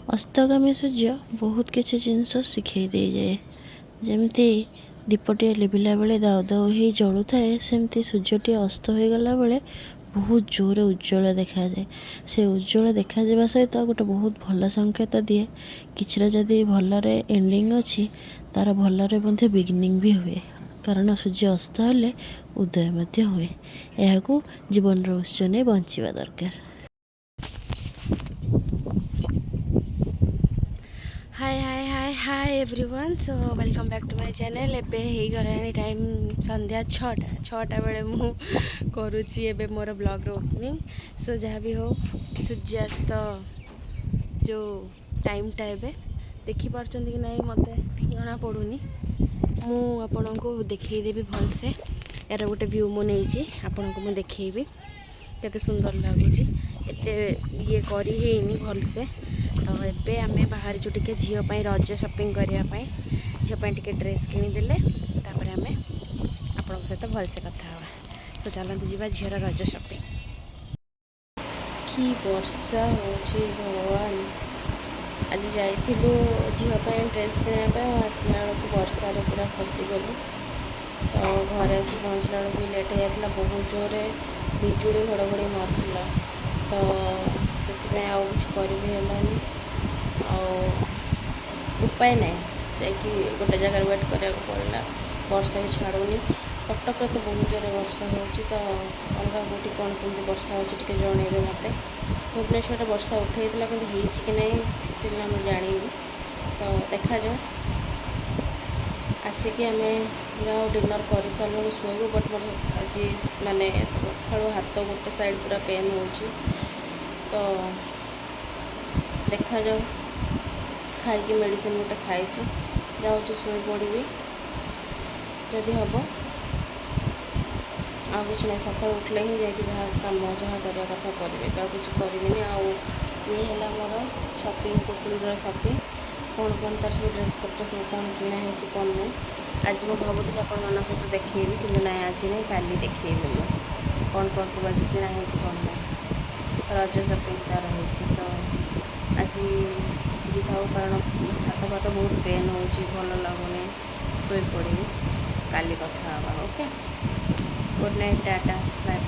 ଅସ୍ତଗାମୀ ସୂର୍ଯ୍ୟ ବହୁତ କିଛି ଜିନିଷ ଶିଖେଇ ଦେଇଯାଏ। ଯେମିତି ଦୀପଟିଏ ଲିଭିଲା ବେଳେ ଦାଉ ଦାଉ ହେଇ ଜଳୁଥାଏ, ସେମିତି ସୂର୍ଯ୍ୟଟିଏ ଅସ୍ତ ହୋଇଗଲା ବେଳେ ବହୁତ ଜୋରରେ ଉଜ୍ଜ୍ୱଳ ଦେଖାଯାଏ। ସେ ଉଜ୍ଜ୍ୱଳ ଦେଖାଯିବା ସହିତ ଗୋଟେ ବହୁତ ଭଲ ସଂକେତ ଦିଏ। କିଛିର ଯଦି ଭଲରେ ଏଣ୍ଡିଙ୍ଗ ଅଛି, ତା'ର ଭଲରେ ମଧ୍ୟ ବିଗିନିଂ ବି ହୁଏ। କାରଣ ସୂର୍ଯ୍ୟ ଅସ୍ତ ହେଲେ ଉଦୟ ମଧ୍ୟ ହୁଏ। ଏହାକୁ ଜୀବନର ଉତ୍ସ ନେଇ ବଞ୍ଚିବା ଦରକାର। Hi hi hi hi everyone. So welcome back to my channel. एबे ହେଇଗଲାଣି टाइम संध्या 6टा बेले मु करुच्ची एबे मोर ब्लॉग रो ओपनिंग। सो जहाँ भी हो सूर्यास्त जो टाइमटा एबे देखी पार्चंती कि नहीं मते जना पड़ुनी। मु आपन को देखदेवी भलसे यार गोटे व्यू मु नहीं आपन को मु देखी केते सुंदर लगुच एते ये करी हेनी भलसे। तो एबे आमे बाहर जो टिके झीपाई रज शॉपिंग करने झीपाई टिके ड्रेस किनीदेले तापर आमे आपण सहित भलसे कथा हवा। सो चलते जीवा झीर रज शॉपिंग। कि वर्षा होची भगवान। आज जाइथिलु झीपाई ड्रेस किनापे आसला बेलू वर्षा पूरा फसीगलु। तो घरे आसी पहुँचला बेलू लेट हो जाता बहुत जोरे बिजुड़ी घड़घड़ी मारुला। तो से आउ कि करी उपाय ना कि गोटे जगह वेट करा पड़ा। वर्षा भी छाड़ूनी। कटक तो बहुत जोर वर्षा हो तो अलग कौटी कौन कमी वर्षा हो जनइबे मत। भुवनेश्वर वर्षा उठेला कि नहीं स्टिल आम जानी। तो देखा जाओ आसिक आम जाओ डिनर कर सारे शोबू। बट मोर आज मानने सका हाथ गोटे साइड पूरा पेन हो। तो देखा जाओ खाई मेडिसिन गोटे खाई जाऊँ शोई पड़ी जदि हम आ कुछ नहीं। सका उठले ही जाकि जहाँ कम जहाँ करवा कथा करेंगे तो कुछ करी आउ ये है मोर शॉपिंग पुटुलर शॉपिंग कौन कौन तार सब ड्रेस पत्र सब कौन किणाई कौन नहीं। आज मैं भावुँ आपण मान सहित देखी कि ना आज नहीं काली देखी मुझे कौन कौन सब आज किणाई कौन नहीं रज शॉपिंग तार हो। सो आज ये था कारण हाथ फाथ बहुत पेन हो भल लगुनि शोई पड़ी काली कथा हवा। Okay good night tata bye.